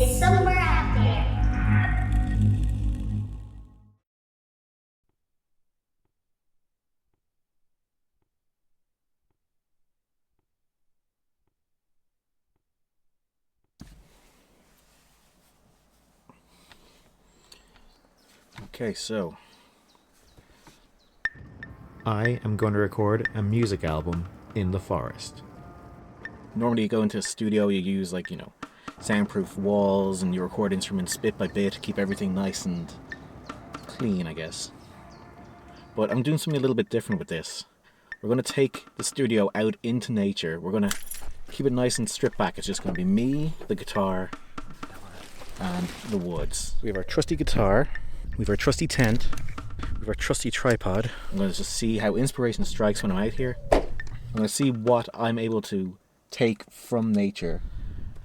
is somewhere out there. Okay, so I am going to record a music album in the forest. Normally, you go into a studio, you use soundproof walls, and you record instruments bit by bit to keep everything nice and clean, I guess. But I'm doing something a little bit different with this. We're going to take the studio out into nature. We're going to keep it nice and stripped back. It's just going to be me, the guitar, and the woods. We have our trusty guitar, we have our trusty tent, we have our trusty tripod. I'm going to just see how inspiration strikes when I'm out here. I'm going to see what I'm able to take from nature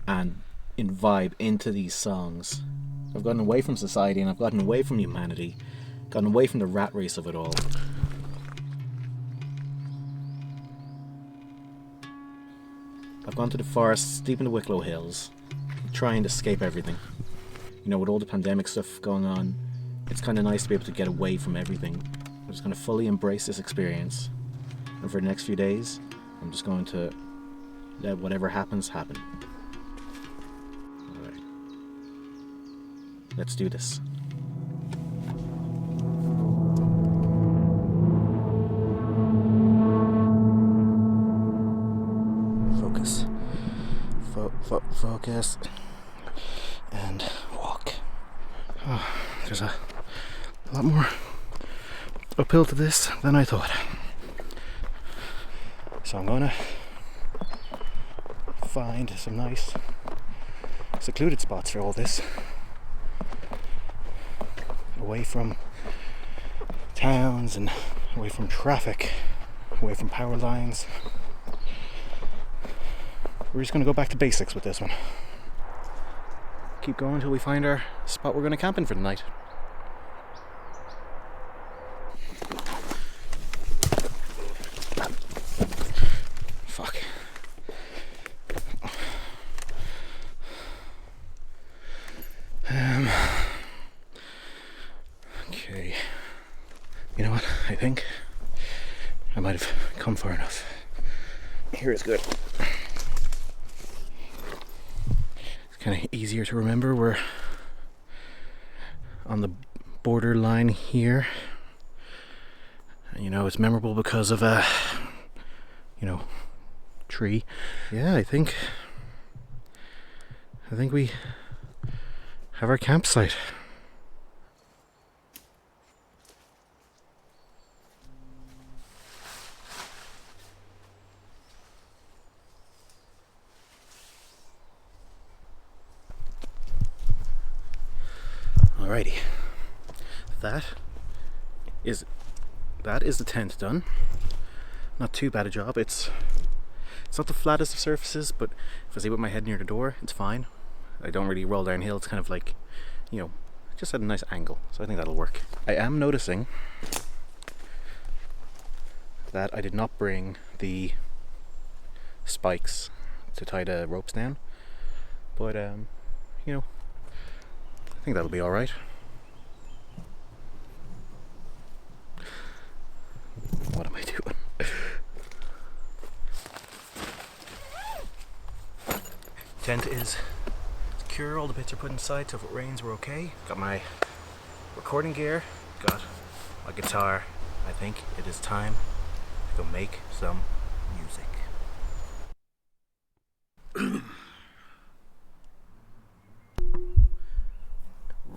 and imbibe into these songs. I've gotten away from society and I've gotten away from humanity, gotten away from the rat race of it all. I've gone to the forest, deep in the Wicklow Hills, trying to escape everything. You know, with all the pandemic stuff going on, it's kind of nice to be able to get away from everything. I'm just going to fully embrace this experience. And for the next few days, I'm just going to let whatever happens, happen. Alright. Let's do this. Focus. Focus. And walk. Oh, there's a lot more uphill to this than I thought. So I'm gonna find some nice secluded spots for all this, away from towns and away from traffic, away from power lines. We're just gonna go back to basics with this one. Keep going until we find our spot we're gonna camp in for the night. Fuck. Okay. You know what? I think I might have come far enough. Here is good. It's kind of easier to remember. We're on the borderline here. And, you know, it's memorable because of a, tree. Yeah, I think we have our campsite. Alrighty. That is the tent done. Not too bad a job. It's not the flattest of surfaces, but if I stay with my head near the door, it's fine. I don't really roll downhill. It's kind of like, just at a nice angle. So I think that'll work. I am noticing that I did not bring the spikes to tie the ropes down, but I think that'll be all right. What am I doing? Tent is secure, all the bits are put inside, so if it rains we're okay. Got my recording gear, got my guitar. I think it is time to go make some music.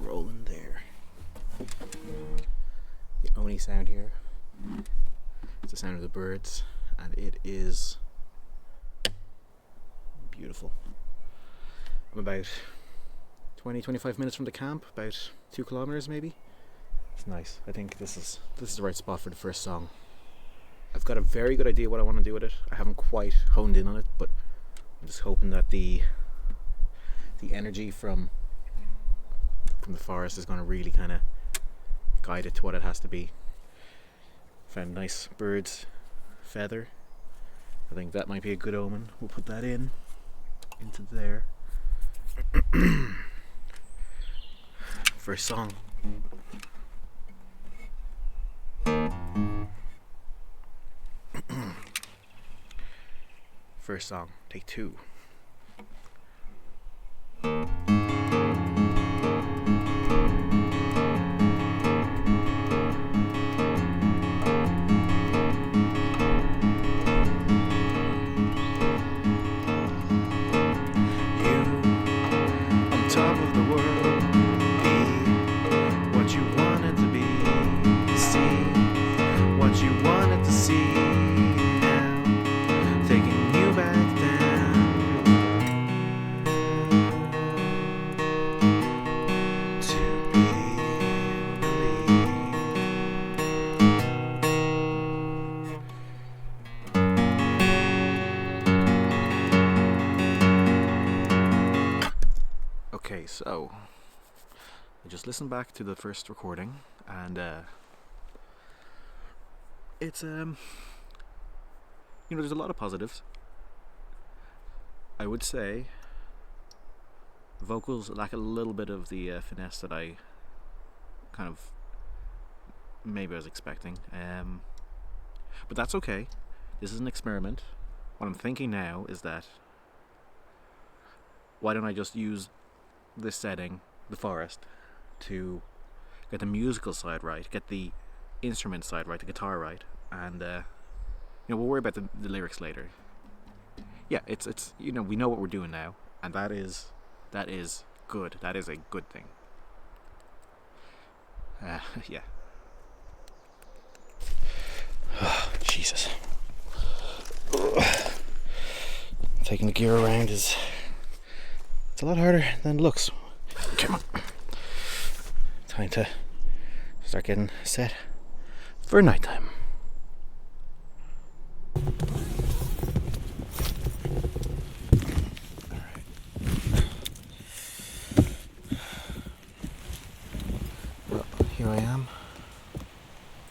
Rolling there. The only sound here is the sound of the birds, and it is beautiful. I'm about 20-25 minutes from the camp, about 2 kilometers maybe. It's nice. I think this is the right spot for the first song. I've got a very good idea what I want to do with it. I haven't quite honed in on it, but I'm just hoping that the energy from the forest is going to really kind of guide it to what it has to be. Found a nice bird's feather. I think that might be a good omen. We'll put that into there. First song. First song, take 2. Top of the world, be what you wanted to be, see what you wanted to see, now taking you back down to believe. Okay, so I just listened back to the first recording, and it's there's a lot of positives. I would say vocals lack a little bit of the finesse that I kind of maybe I was expecting, but that's okay. This is an experiment. What I'm thinking now is that why don't I just use this setting, the forest, to get the musical side right, get the instrument side right, the guitar right, and we'll worry about the lyrics later. Yeah, it's we know what we're doing now, and that is good. That is a good thing. Yeah. Oh, Jesus. Taking the gear around it's a lot harder than it looks. Come on. Time to start getting set for nighttime. Alright. Well, here I am.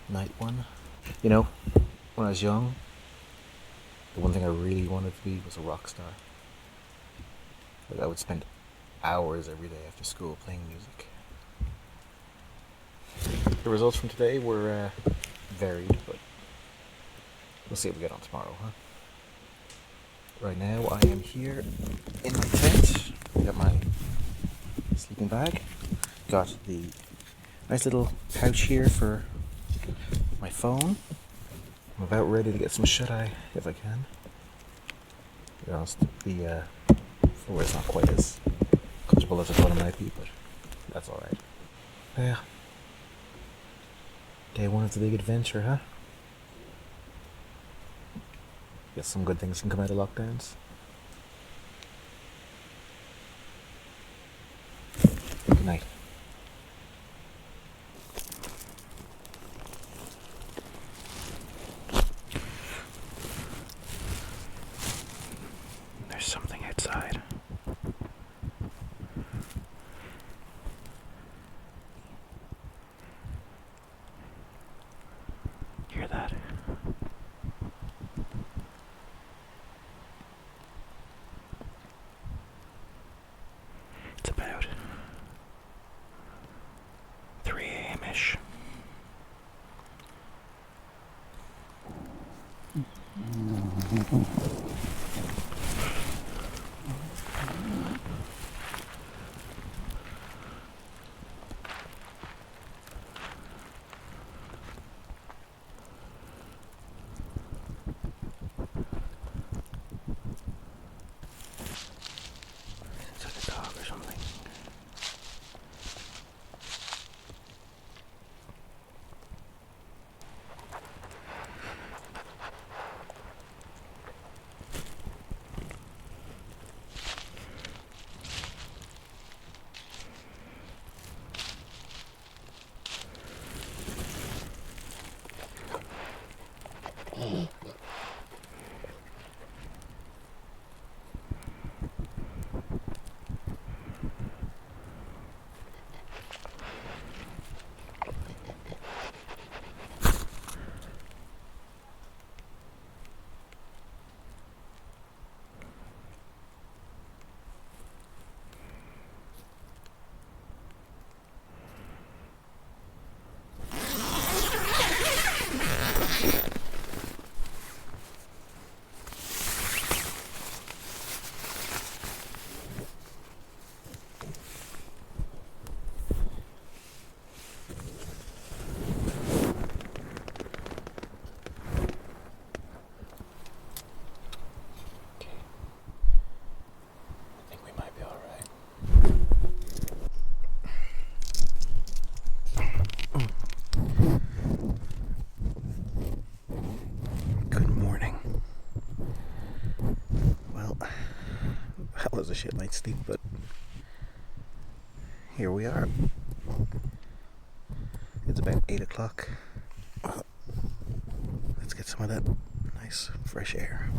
Night 1. When I was young, the one thing I really wanted to be was a rock star. I would spend hours every day after school playing music. The results from today were varied, but we'll see what we get on tomorrow, huh? Right now I am here in my tent. I got my sleeping bag. Got the nice little pouch here for my phone. I'm about ready to get some shut-eye if I can. To be honest, the floor is not quite as comfortable as I thought it might be, but that's alright. Yeah. Day 1 of the big adventure, huh? Guess some good things can come out of lockdowns. Good night. There's something outside. Hear that? that was a shit night's sleep, but here we are. It's about 8 o'clock. Let's get some of that nice fresh air.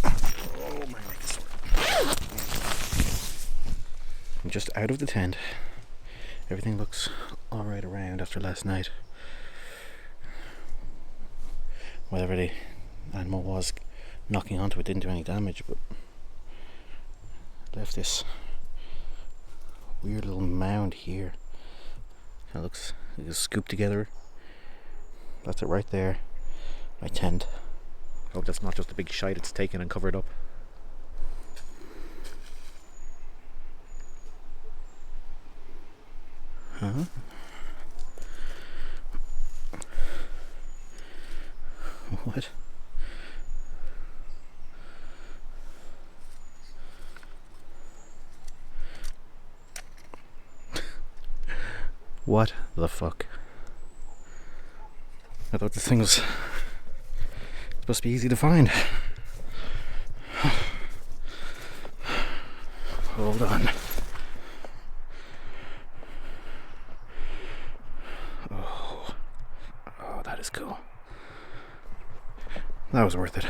Oh, my neck is sore. I'm just out of the tent. Everything looks alright around after last night. Whatever the animal was knocking onto it didn't do any damage, but left this weird little mound here. Kind of looks like it's scooped together. That's it right there. My tent. Hope that's not just a big shite it's taken and covered up. Huh? What? What the fuck? I thought this thing was supposed to be easy to find. Hold on. Oh, that is cool. That was worth it.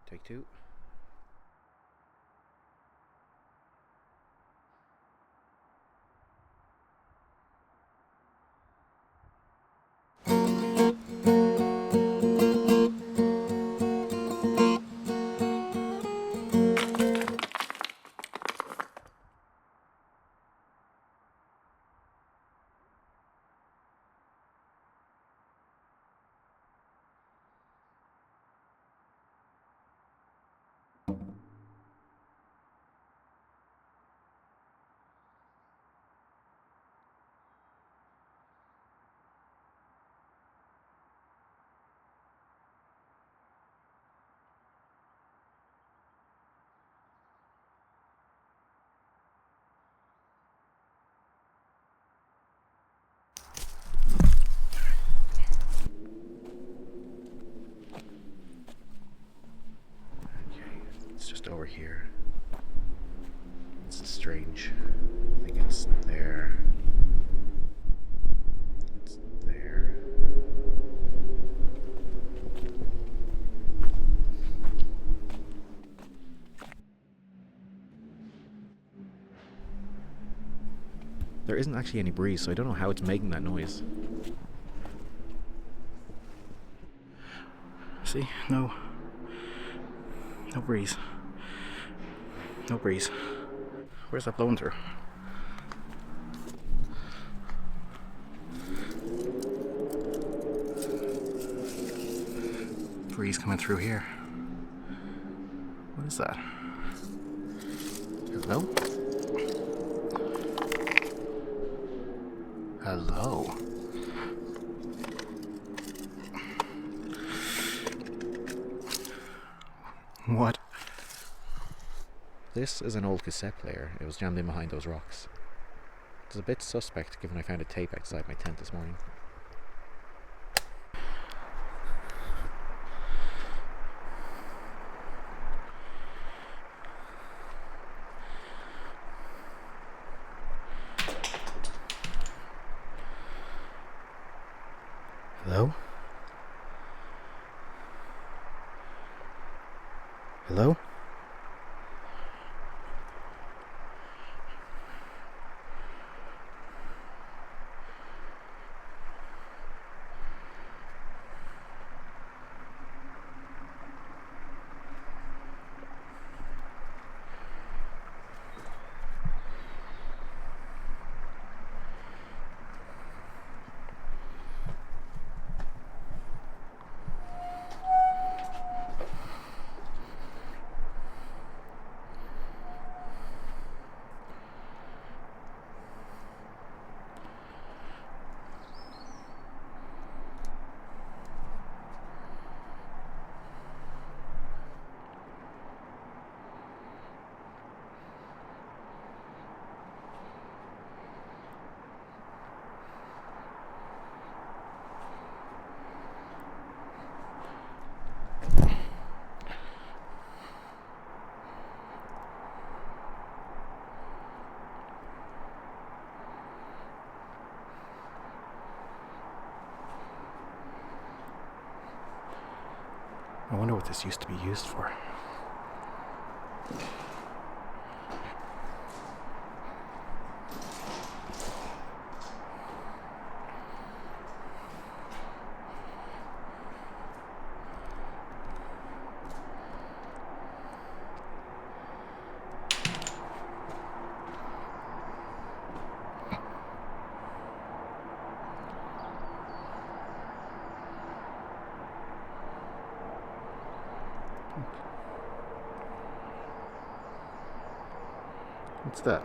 Take two. It's just over here. It's strange. I think it's there. It's there. There isn't actually any breeze, so I don't know how it's making that noise. See? No breeze. No breeze. Where's that blowing through? Breeze coming through here. What is that? Hello? Hello? What? This is an old cassette player. It was jammed in behind those rocks. It's a bit suspect given I found a tape outside my tent this morning. Hello? Hello? I wonder what this used to be used for. What's that?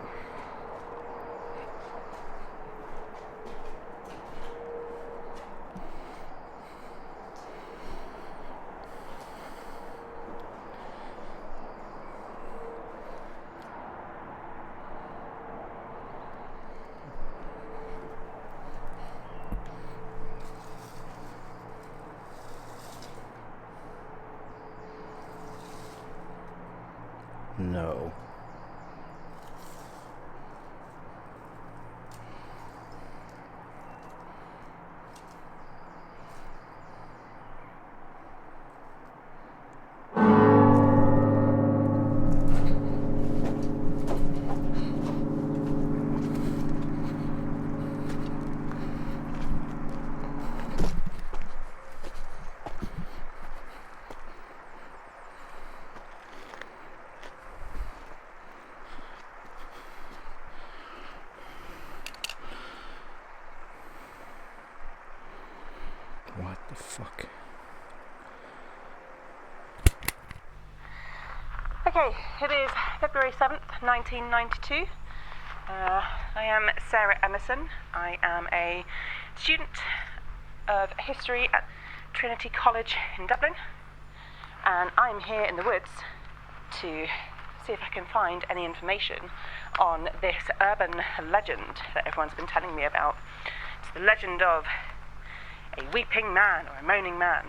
No. What the fuck? Okay, it is February 7th, 1992. I am Sarah Emerson. I am a student of history at Trinity College in Dublin, and I'm here in the woods to see if I can find any information on this urban legend that everyone's been telling me about. It's the legend of a weeping man or a moaning man.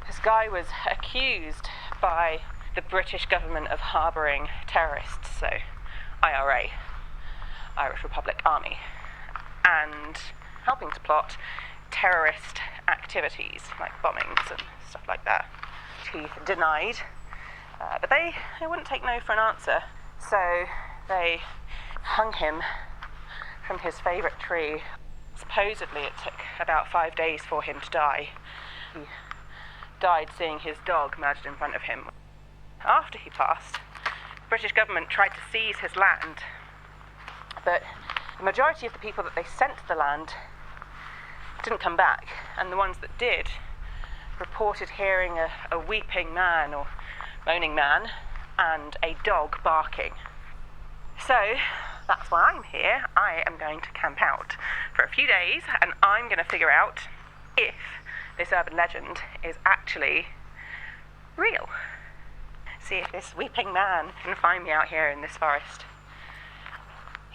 This guy was accused by the British government of harbouring terrorists, so IRA, Irish Republic Army, and helping to plot terrorist activities like bombings and stuff like that. He denied, but they wouldn't take no for an answer, so they hung him from his favourite tree. Supposedly it took about 5 days for him to die. He died seeing his dog murdered in front of him. After he passed, the British government tried to seize his land, but the majority of the people that they sent to the land didn't come back, and the ones that did reported hearing a weeping man or moaning man and a dog barking. So that's why I'm here. I am going to camp out for a few days, and I'm going to figure out if this urban legend is actually real. See if this weeping man can find me out here in this forest.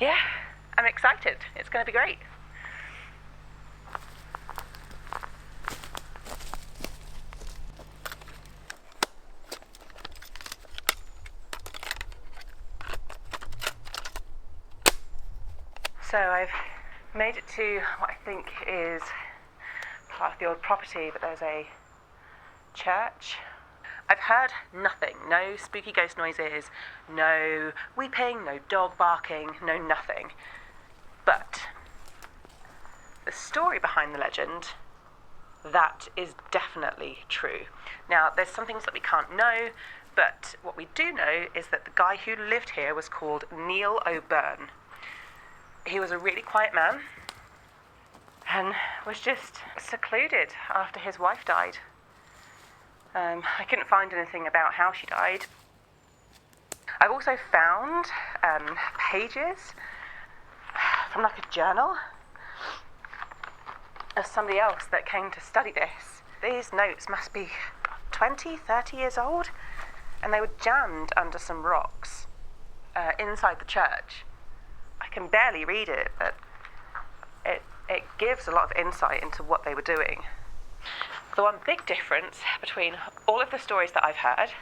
Yeah, I'm excited. It's going to be great. So I've made it to what I think is part of the old property, but there's a church. I've heard nothing, no spooky ghost noises, no weeping, no dog barking, no nothing. But the story behind the legend, that is definitely true. Now, there's some things that we can't know, but what we do know is that the guy who lived here was called Neil O'Byrne. He was a really quiet man and was just secluded after his wife died. I couldn't find anything about how she died. I've also found pages from like a journal of somebody else that came to study this. These notes must be 20, 30 years old, and they were jammed under some rocks inside the church. I can barely read it, but it gives a lot of insight into what they were doing. The one big difference between all of the stories that I've heard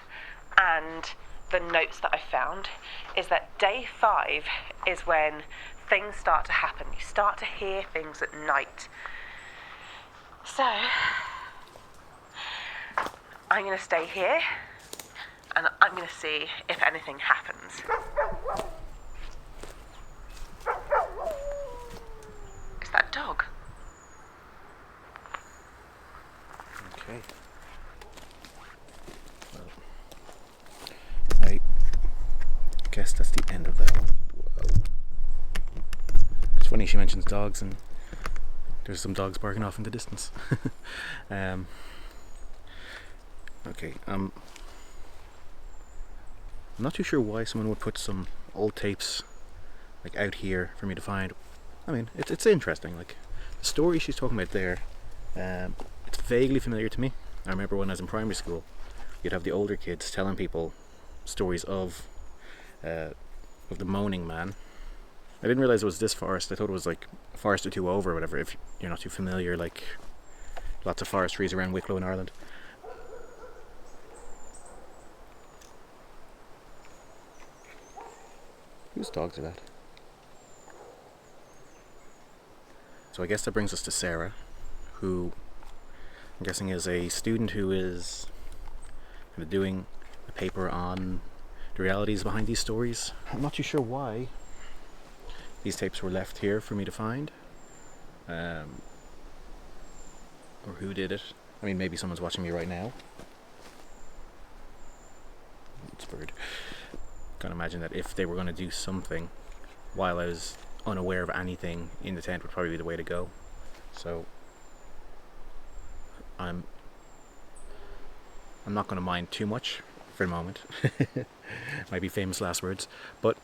and the notes that I've found is that day 5 is when things start to happen. You start to hear things at night. So I'm going to stay here and I'm going to see if anything happens. Is that a dog? Okay. Well, I guess that's the end of that one. Whoa. It's funny she mentions dogs and there's some dogs barking off in the distance. Okay, I'm not too sure why someone would put some old tapes like out here for me to find. I mean, it's interesting. Like the story she's talking about there, it's vaguely familiar to me. I remember when I was in primary school, you'd have the older kids telling people stories of the Moaning Man. I didn't realize it was this forest. I thought it was like a forest or two over or whatever, if you're not too familiar, like lots of forest trees around Wicklow in Ireland. Whose dogs are that? So I guess that brings us to Sarah, who I'm guessing is a student who is kind of doing a paper on the realities behind these stories. I'm not too sure why these tapes were left here for me to find, or who did it. I mean, maybe someone's watching me right now. It's bird. Can't imagine that if they were going to do something while I was unaware of anything in the tent would probably be the way to go. So I'm not going to mind too much for the moment. Might be famous last words, but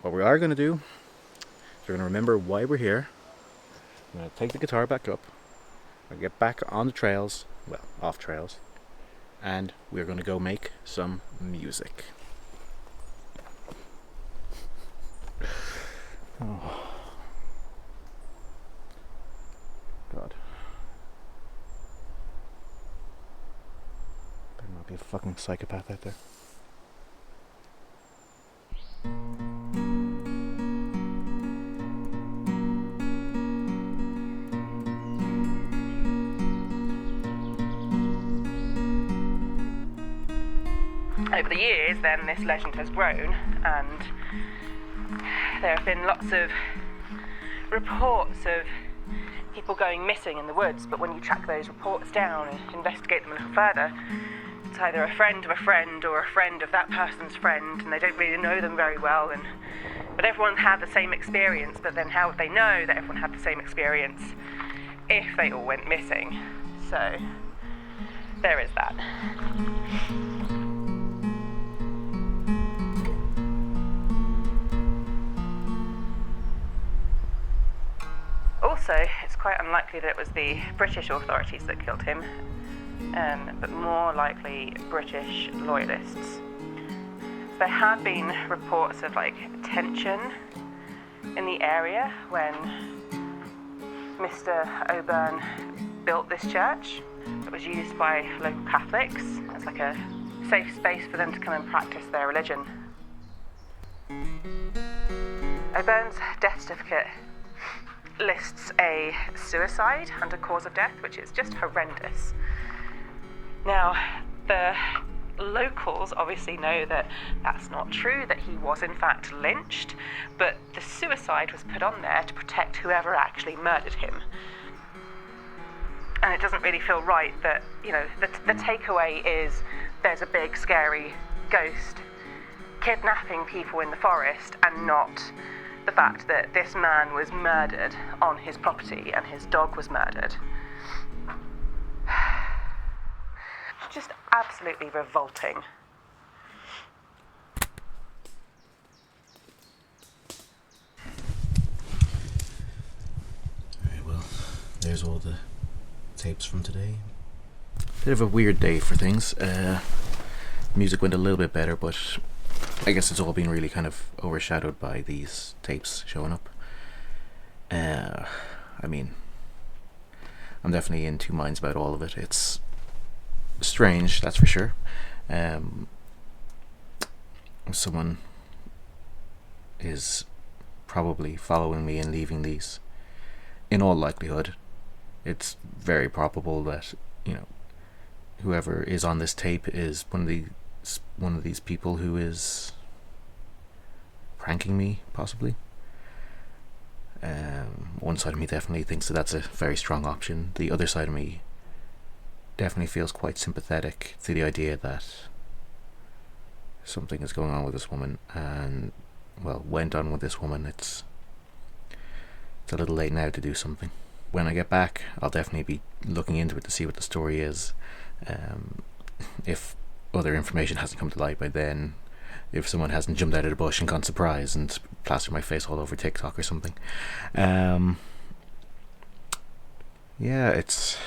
what we are going to do is we're going to remember why we're here. I'm going to take the guitar back up, I'm going to get back on the trails, well, off trails, and we're going to go make some music. Oh. God. Better not be a fucking psychopath out there. Over the years, then, this legend has grown, and there have been lots of reports of people going missing in the woods, but when you track those reports down and investigate them a little further, it's either a friend of a friend or a friend of that person's friend, and they don't really know them very well, but everyone had the same experience. But then how would they know that everyone had the same experience if they all went missing? So there is that. Also, it's quite unlikely that it was the British authorities that killed him, but more likely British loyalists. There had been reports of tension in the area when Mr. O'Byrne built this church. It was used by local Catholics as a safe space for them to come and practice their religion. O'Byrne's death certificate lists a suicide under cause of death, which is just horrendous. Now, the locals obviously know that that's not true, that he was in fact lynched, but the suicide was put on there to protect whoever actually murdered him. And it doesn't really feel right that, the takeaway is there's a big scary ghost kidnapping people in the forest, and not the fact that this man was murdered on his property and his dog was murdered. Just absolutely revolting. Alright, well, there's all the tapes from today. Bit of a weird day for things. Music went a little bit better, but I guess it's all been really kind of overshadowed by these tapes showing up. I mean, I'm definitely in two minds about all of it. It's strange, that's for sure. Someone is probably following me and leaving these. In all likelihood, it's very probable that, whoever is on this tape is one of these people who is pranking me, possibly. One side of me definitely thinks that that's a very strong option. The other side of me definitely feels quite sympathetic to the idea that something is going on with this woman, and well, went on with this woman. It's a little late now to do something. When I get back, I'll definitely be looking into it to see what the story is. If other information hasn't come to light by then, if someone hasn't jumped out of the bush and gone surprise and plastered my face all over TikTok or something. Yeah, it's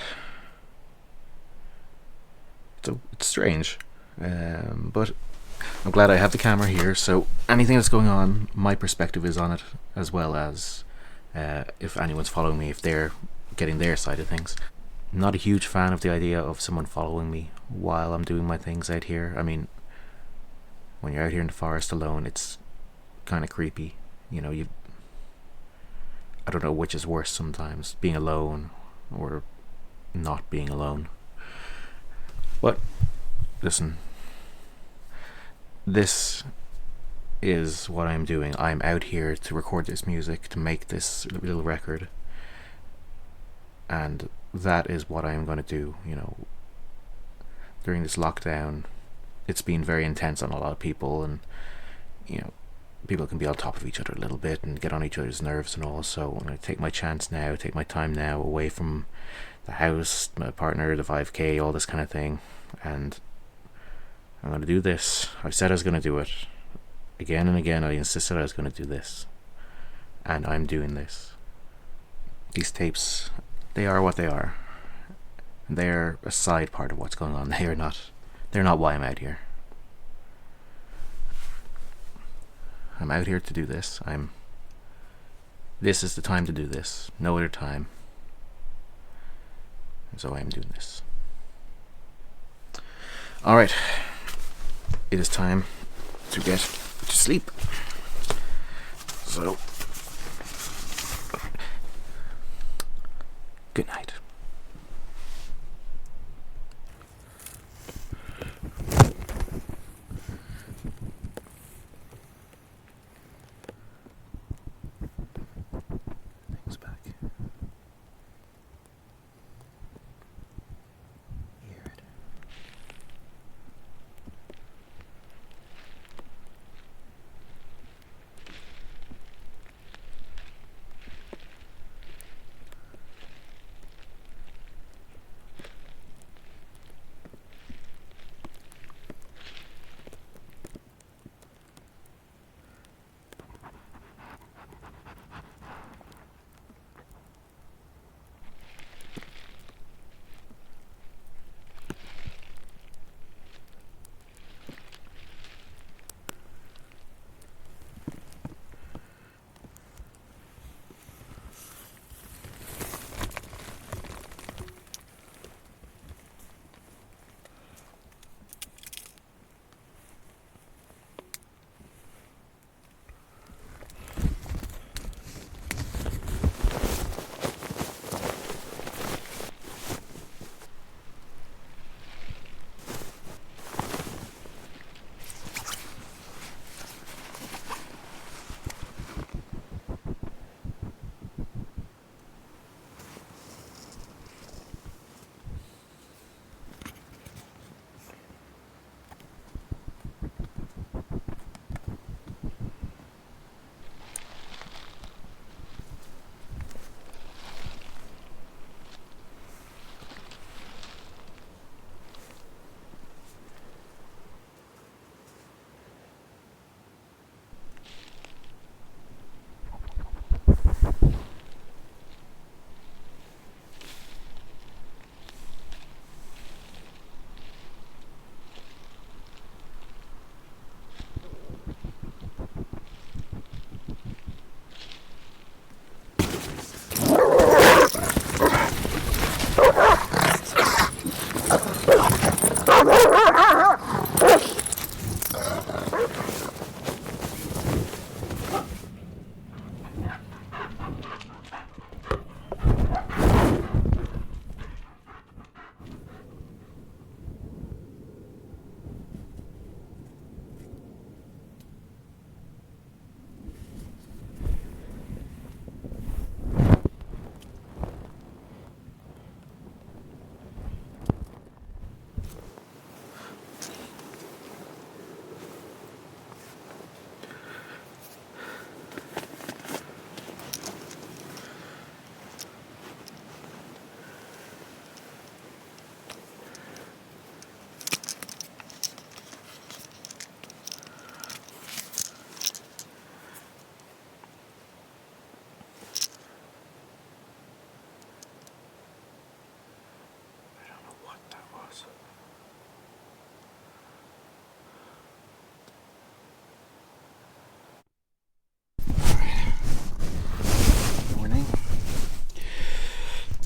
strange, but I'm glad I have the camera here, so anything that's going on, my perspective is on it, as well as if anyone's following me, if they're getting their side of things. I'm not a huge fan of the idea of someone following me while I'm doing my things out here. I mean, when you're out here in the forest alone, it's kind of creepy. You know, I don't know which is worse sometimes, being alone or not being alone. But listen, this is what I'm doing. I'm out here to record this music, to make this little record, and that is what I'm going to do. You know, during this lockdown, it's been very intense on a lot of people, and you know, people can be on top of each other a little bit and get on each other's nerves and all. So I'm going to take my chance now, take my time now, away from the house, my partner, the 5k, all this kind of thing, and I'm going to do this. I said I was going to do it. Again and again, I insisted I was going to do this. And I'm doing this. These tapes, they are what they are. They're a side part of what's going on. They're not why I'm out here. I'm out here to do this. This is the time to do this. No other time. And so I am doing this. Alright. It is time to get to sleep. So, good night. Things back. Weird.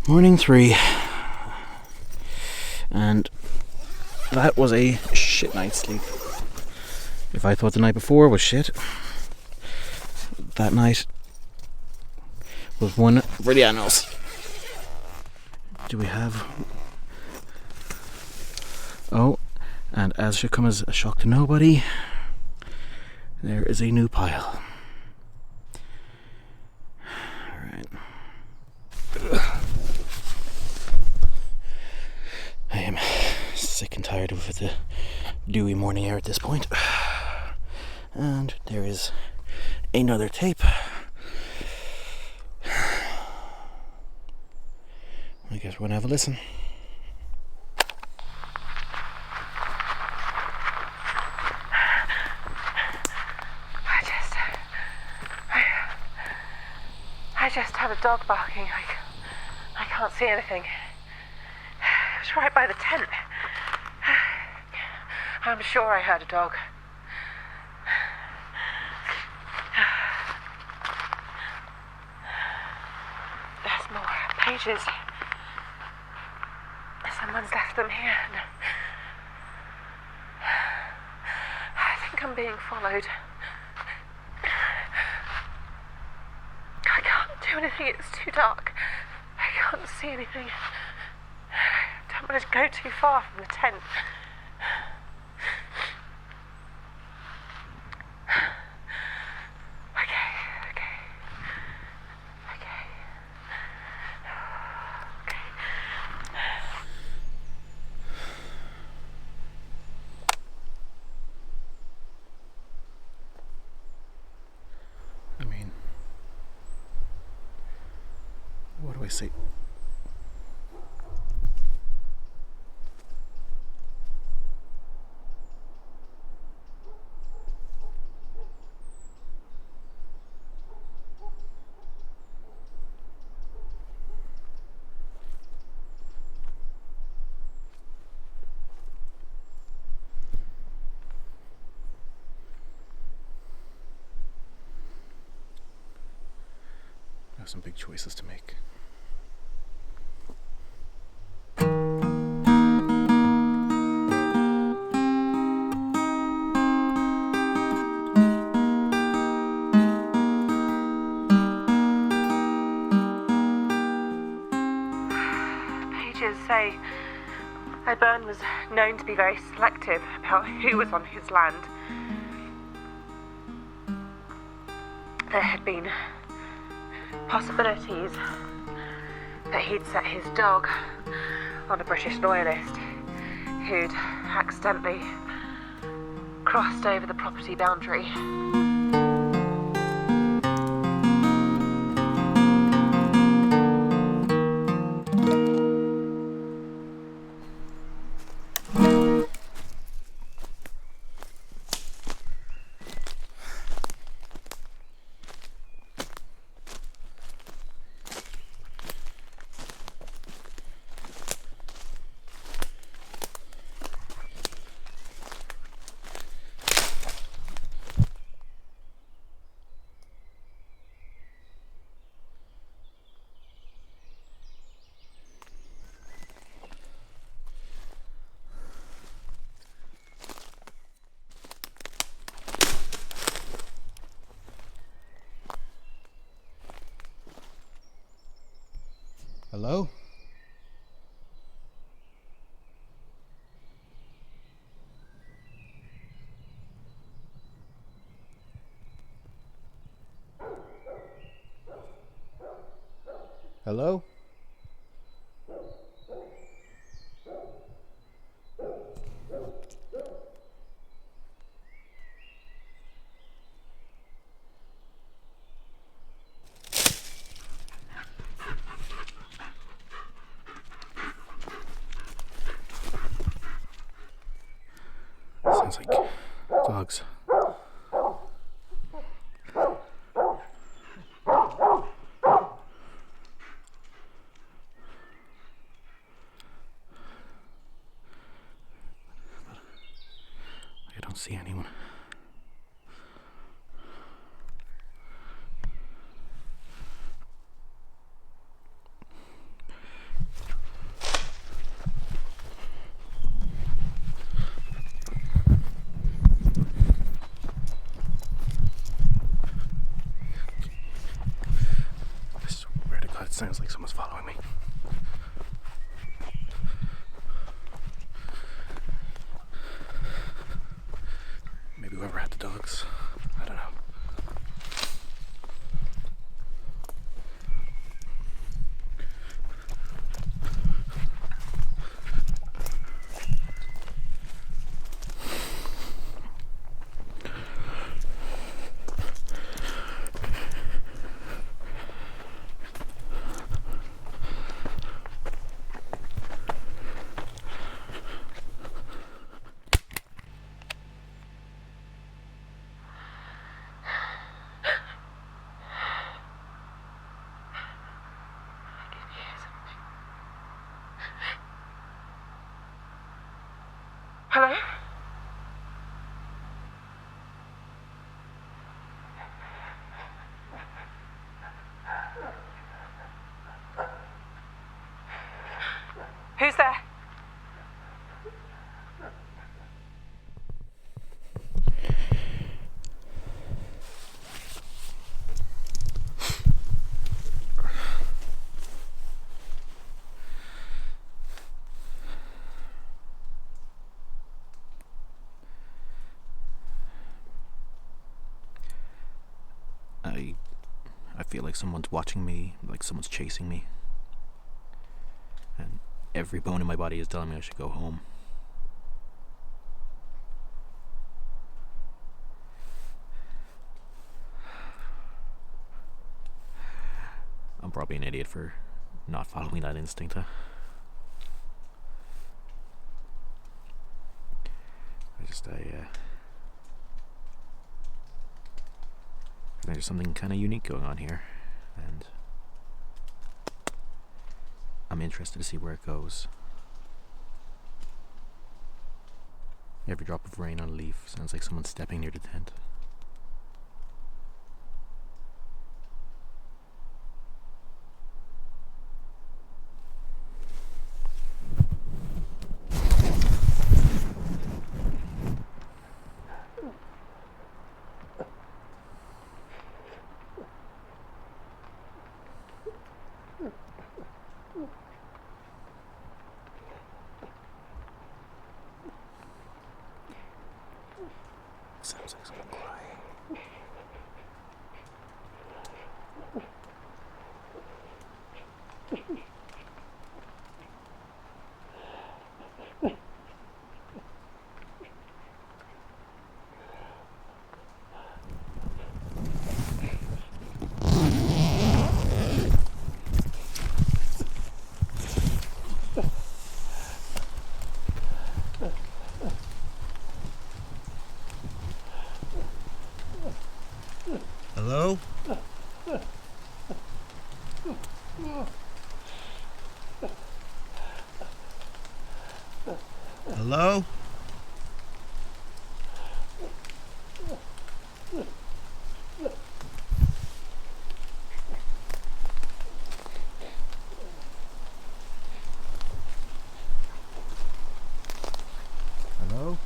Morning 3. And that was a shit night's sleep. If I thought the night before was shit, that night was one for the annals. Do we have... Oh, and as should come as a shock to nobody, there is a new pile. Alright. I am sick and tired of the dewy morning air at this point. And there is another tape. I guess we're gonna have a listen. I just had a dog barking. I can't see anything. It was right by the tent. I'm sure I heard a dog. There's more pages. Someone's left them here. I think I'm being followed. I can't do anything, it's too dark. I can't see anything. I don't want to go too far from the tent. I mean, what do I say? I have some big choices to make. Pages say Eburn was known to be very selective about who was on his land. There had been possibilities that he'd set his dog on a British loyalist who'd accidentally crossed over the property boundary. Hello? Hello? Sounds like dogs. I don't see anyone. Sounds like someone's following me. Maybe whoever had the dogs. I don't know. Hello? Who's there? I feel like someone's watching me, like someone's chasing me. And every bone in my body is telling me I should go home. I'm probably an idiot for not following that instinct, huh? There's something kind of unique going on here, and I'm interested to see where it goes. Every drop of rain on a leaf sounds like someone stepping near the tent. Sounds like someone crying. Hello? Hello? Hello?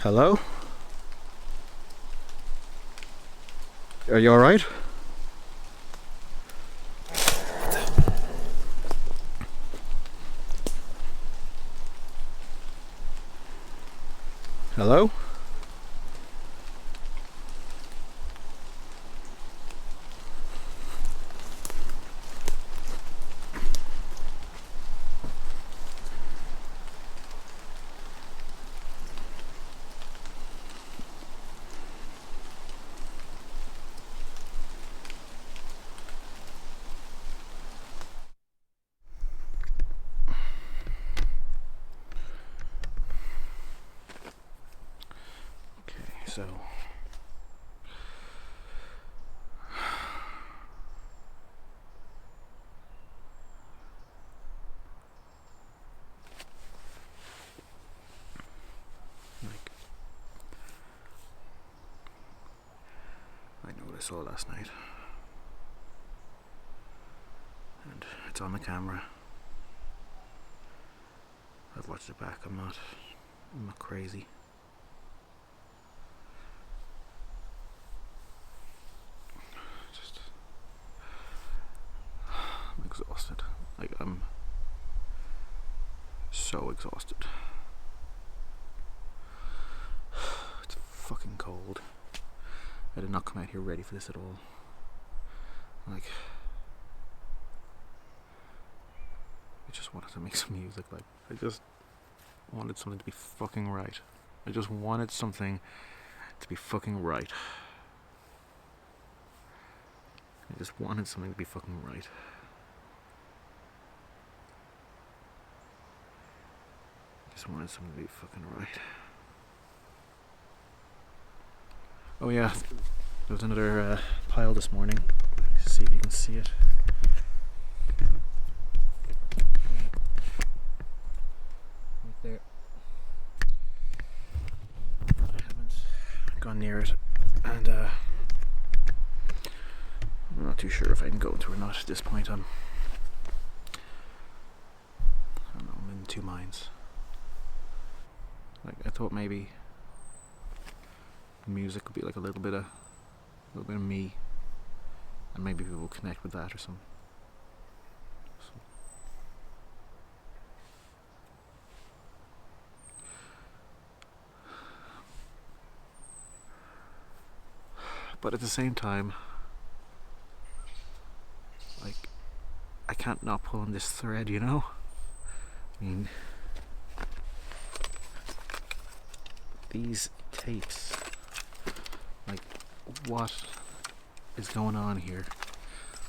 Hello? Are you alright? Hello? So like I know what I saw last night, and it's on the camera. I've watched it back. I'm not crazy. I'm exhausted. Like, I'm so exhausted. It's fucking cold. I did not come out here ready for this at all. Like, I just wanted to make some music. Like, I just wanted something to be fucking right. I just wanted something to be fucking right. I just wanted something to be fucking right. I just wanted something to be fucking right. Oh yeah, there was another pile this morning. See if you can see it. Right there. I haven't gone near it, and I'm not too sure if I can go into it or not at this point. I don't know, I'm in two minds. Like, I thought maybe music would be like a little bit of me, and maybe people will connect with that or something. But at the same time, like, I can't not pull on this thread, you know? I mean, these tapes, like, what is going on here?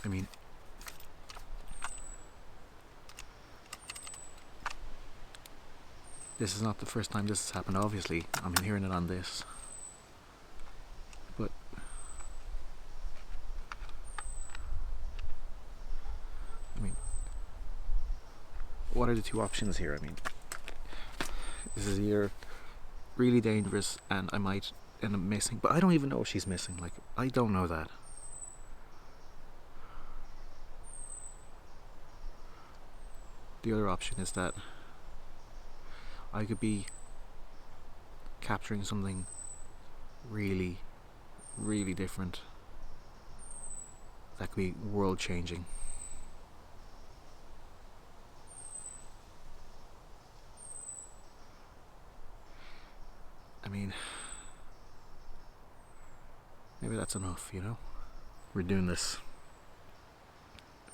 I mean, this is not the first time this has happened, obviously. I'm hearing it on this. But I mean, what are the two options here? I mean, this is either really dangerous and I might end up missing, but I don't even know if she's missing. Like, I don't know that. The other option is that I could be capturing something really, really different that could be world changing. I mean, maybe that's enough, you know? We're doing this.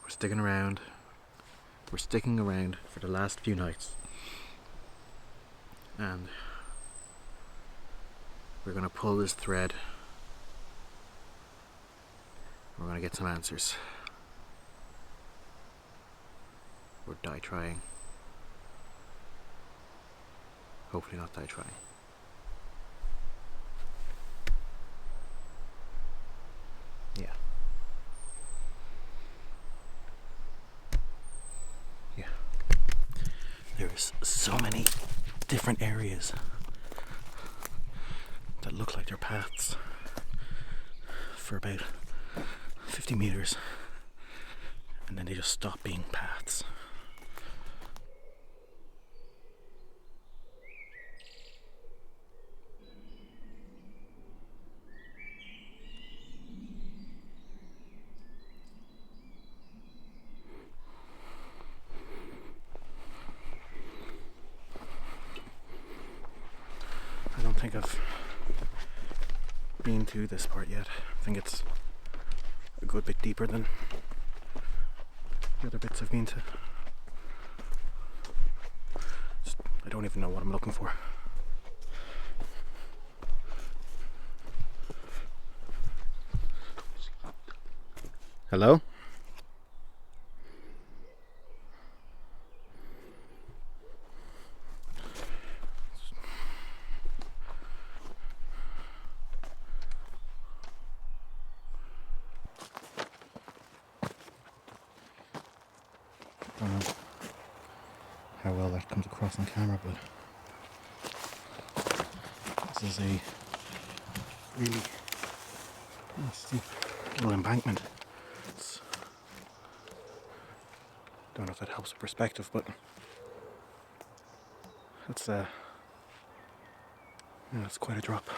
We're sticking around. We're sticking around for the last few nights. And we're gonna pull this thread. We're gonna get some answers. Or die trying. Hopefully not die trying. Yeah. Yeah. There's so many different areas that look like they're paths for about 50 meters, and then they just stop being paths. think I've been to this part yet. I think it's a good bit deeper than the other bits I've been to. I don't even know what I'm looking for. Hello? I don't know how well that comes across on camera, but this is a really steep little embankment. Don't know if that helps with perspective, but it's it's quite a drop.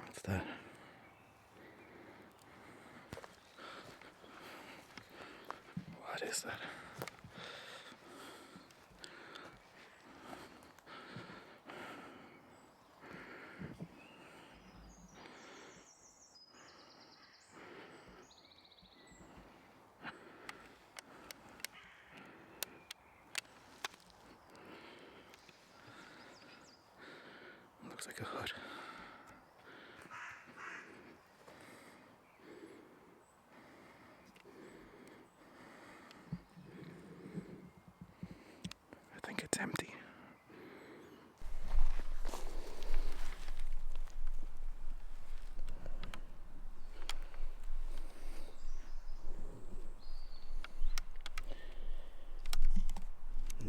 What's that? What is that? Looks like a hood. I think it's empty.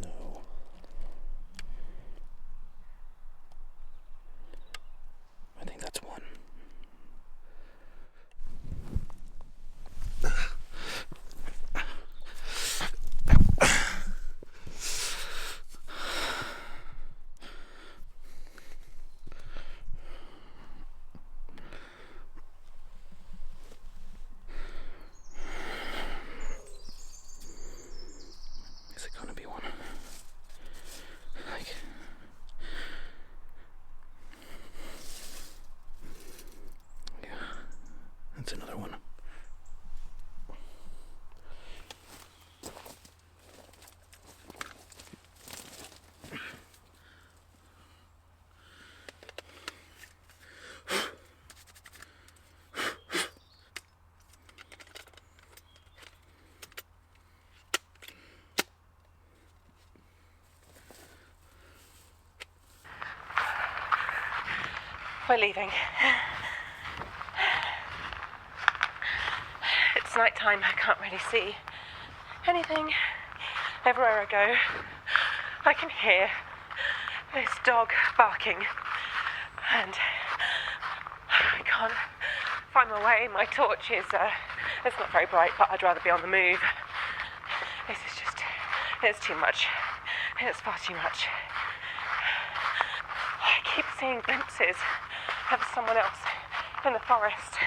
No. I think that's one. Is it gonna be one? Like, yeah, that's another one. We're leaving. It's night time, I can't really see anything. Everywhere I go, I can hear this dog barking, and I can't find my way. My torch is, it's not very bright, but I'd rather be on the move. This is just, it's too much. It's far too much. I keep seeing glimpses of someone else in the forest,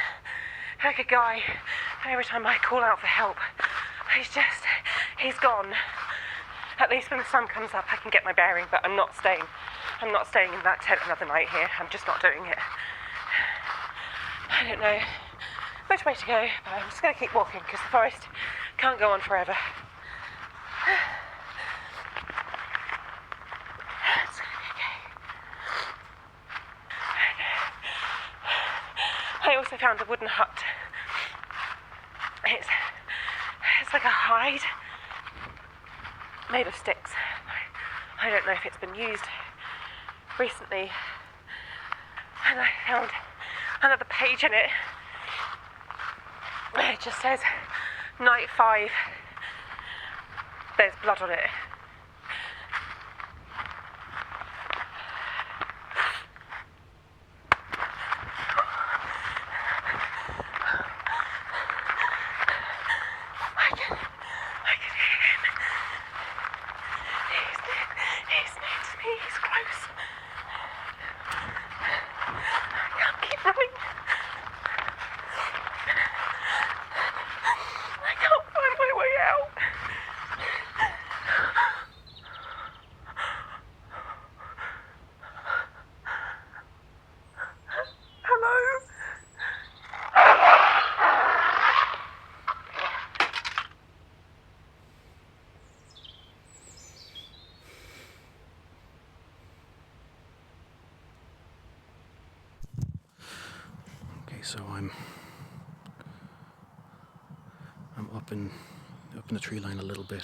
like a guy. Every time I call out for help, he's gone. At least when the sun comes up, I can get my bearing, but I'm not staying in that tent another night here. I'm just not doing it. I don't know which way to go, but I'm just going to keep walking because the forest can't go on forever. It's going to be okay. I also found a wooden hut. It's like a hide made of sticks. I don't know if it's been used recently. And I found another page in it. It just says night 5. There's blood on it. I can hear him. He's next to me. He's close. I can't keep running. I can't find my way out. So I'm up in the tree line a little bit.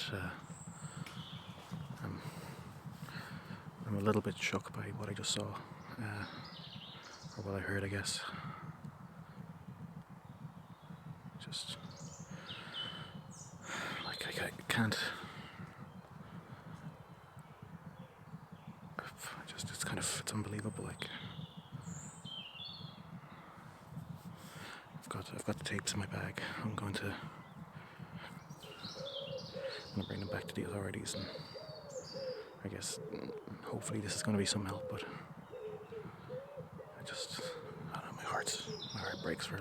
I'm a little bit shook by what I just saw, or what I heard, I guess. Just like I can't. It's unbelievable. Like I've got the tapes in my bag. I'm going to bring them back to the authorities, and I guess hopefully this is going to be some help. But I don't know. My heart breaks for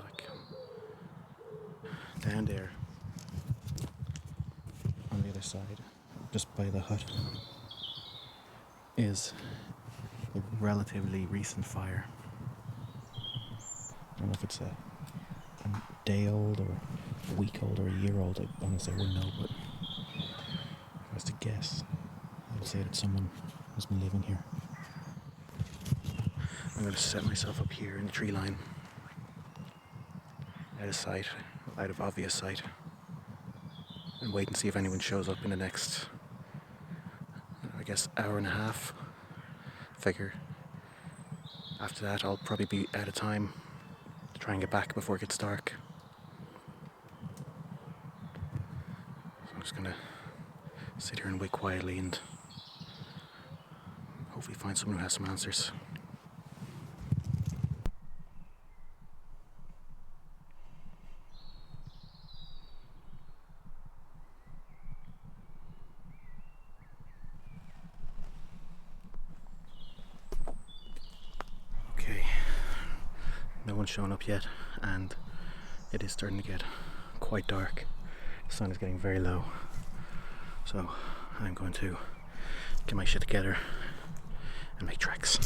down there on the other side, just by the hut, is a relatively recent fire. I don't know if it's a day old or a week old or a year old. I honestly wouldn't know, but if I was to guess, I would say that someone has been living here. I'm going to set myself up here in the tree line, out of obvious sight, and wait and see if anyone shows up in the next, I guess, hour and a half. Figure after that I'll probably be out of time to try and get back before it gets dark. So I'm just gonna sit here and wait quietly and hopefully find someone who has some answers. No one's shown up yet, and it is starting to get quite dark. The sun is getting very low, so I'm going to get my shit together and make tracks.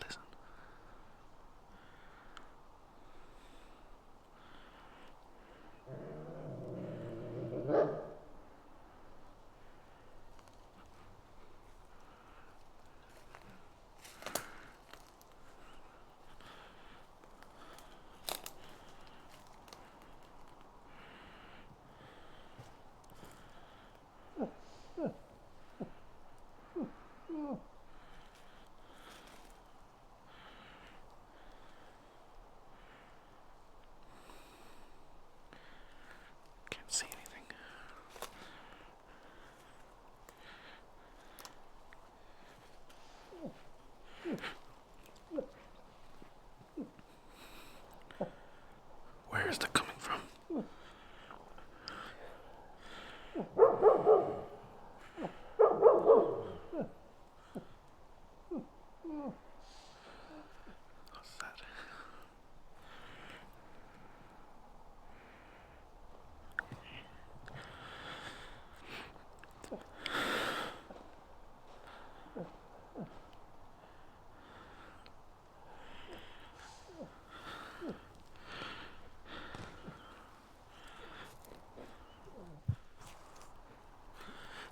Listen. Can't see anything. Where is that coming from? What's that?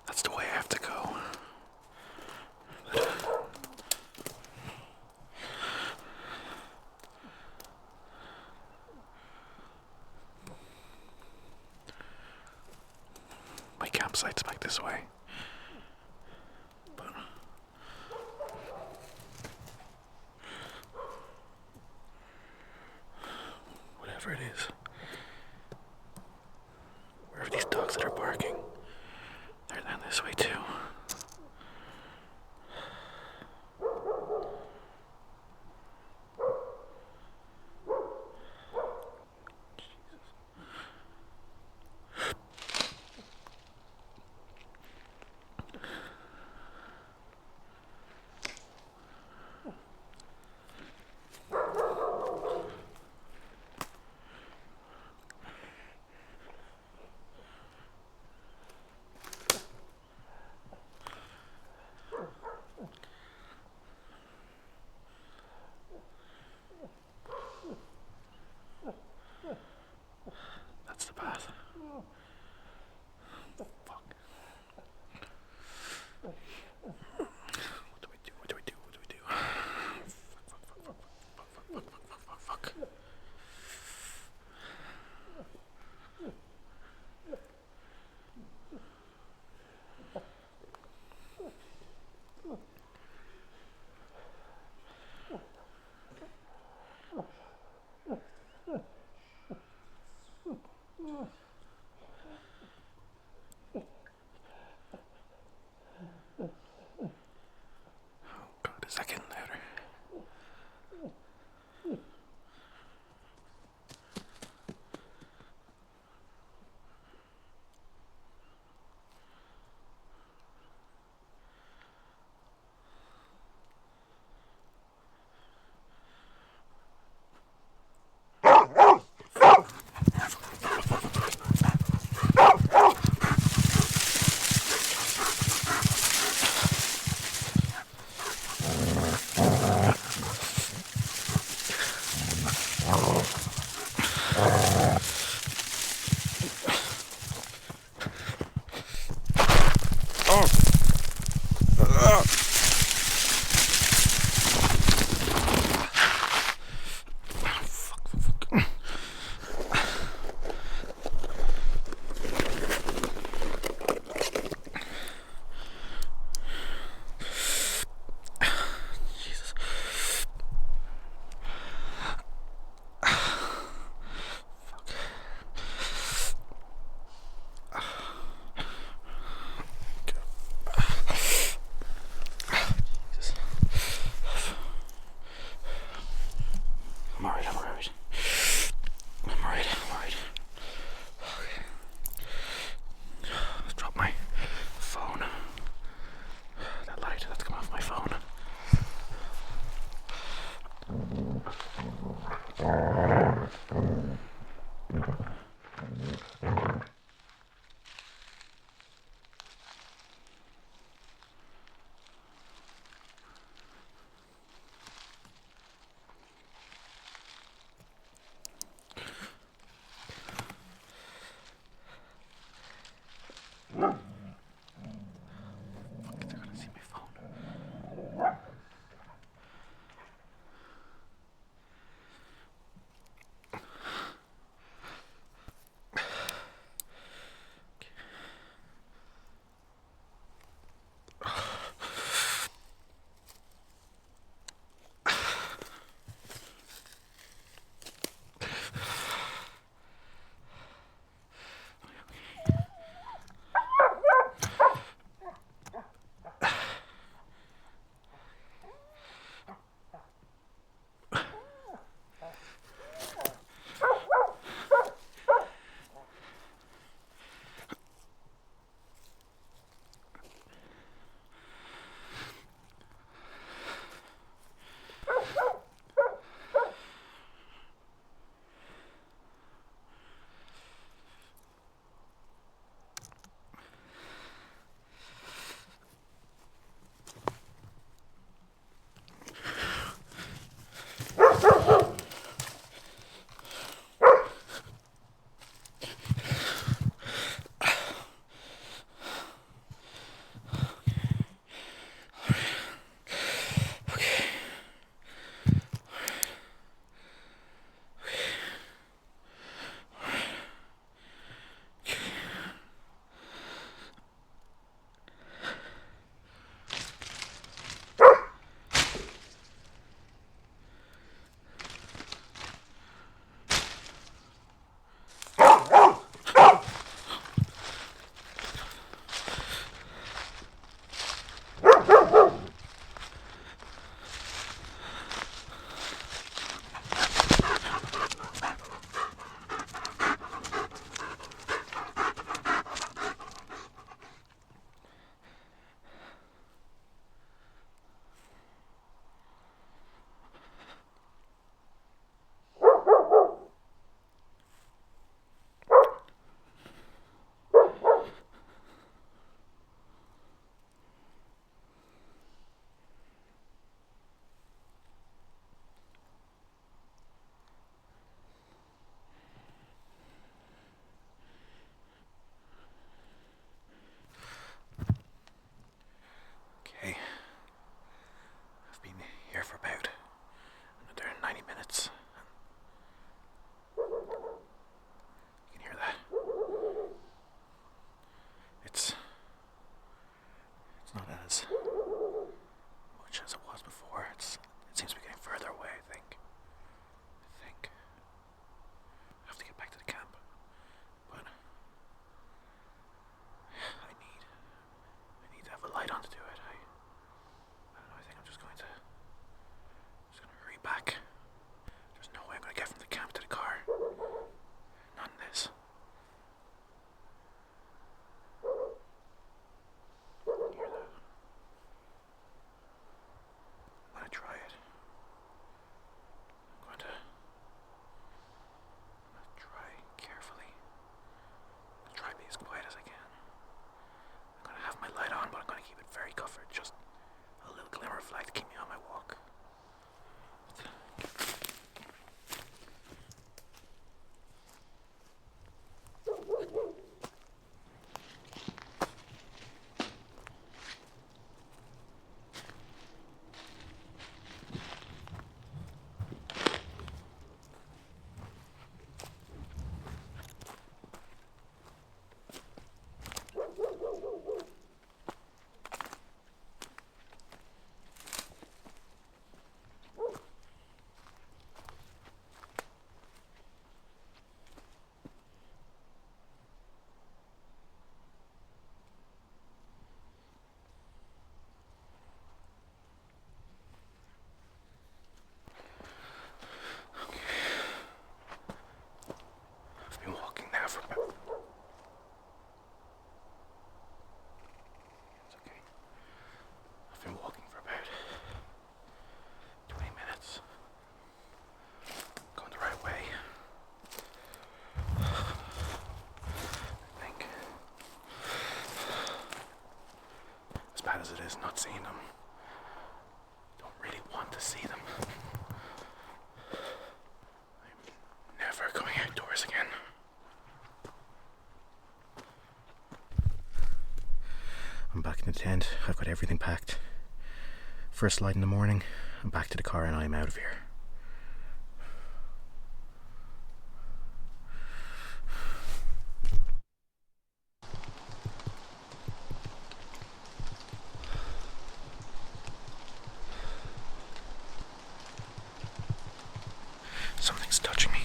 That's the way I have to go. My campsite's back this way. But wherever it is. Wherever these dogs that are barking. They're down this way too. bad as it is not seeing them. Don't really want to see them. I'm never going outdoors again. I'm back in the tent. I've got everything packed. First light in the morning, I'm back to the car and I'm out of here. Something's touching me.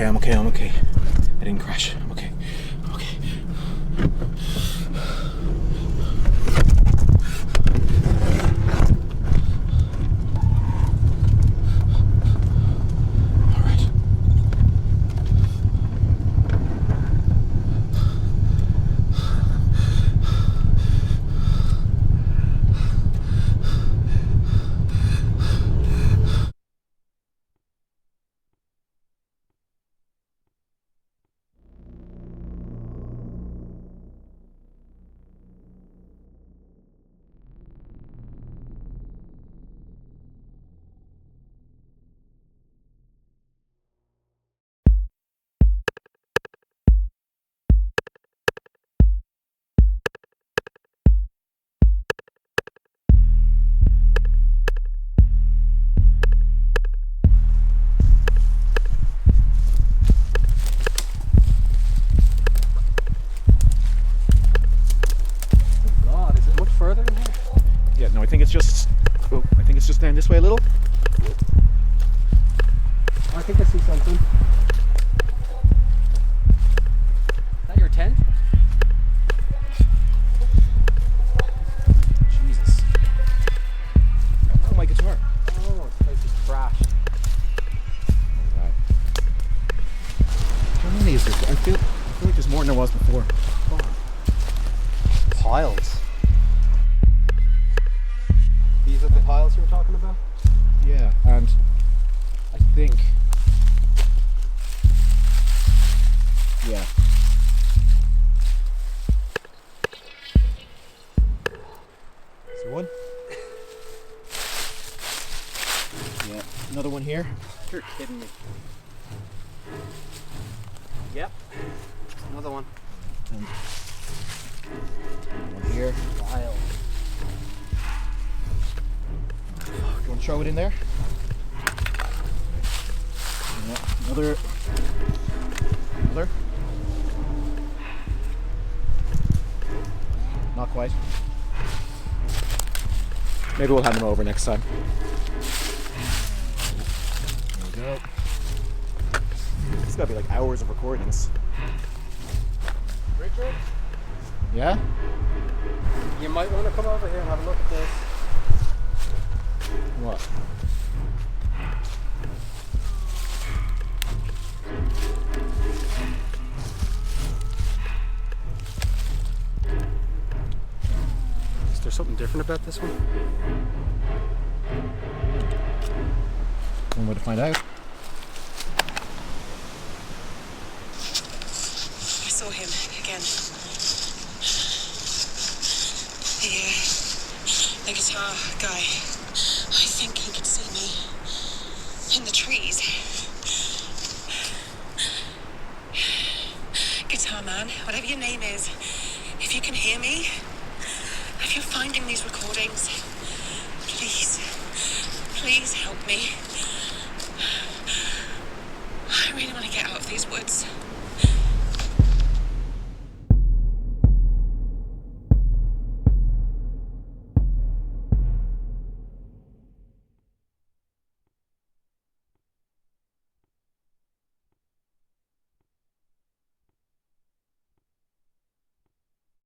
I'm okay. I didn't crash. I'm okay. Yeah, no, I think it's just down this way a little. I think I see something. Is that your tent? Jesus. Oh, my guitar. Oh, this place is trashed. Wow. How many is there? I feel like there's more than there was before. Piles. These are the piles you were talking about? Yeah, and I think... Yeah. Is there one? Yeah, another one here. You're kidding me. Yep. Another one. And one here. Wild. Do you want to throw it in there? Yeah, another. Not quite. Maybe we'll hand them over next time. There we go. It's gotta be like hours of recordings. Richard? Yeah? You might want to come over here and have a look at this. What? Is there something different about this one? One way to find out. I saw him again. The guitar guy. I think he could see me in the trees. Guitar man, whatever your name is, if you can hear me, if you're finding these recordings, please help me.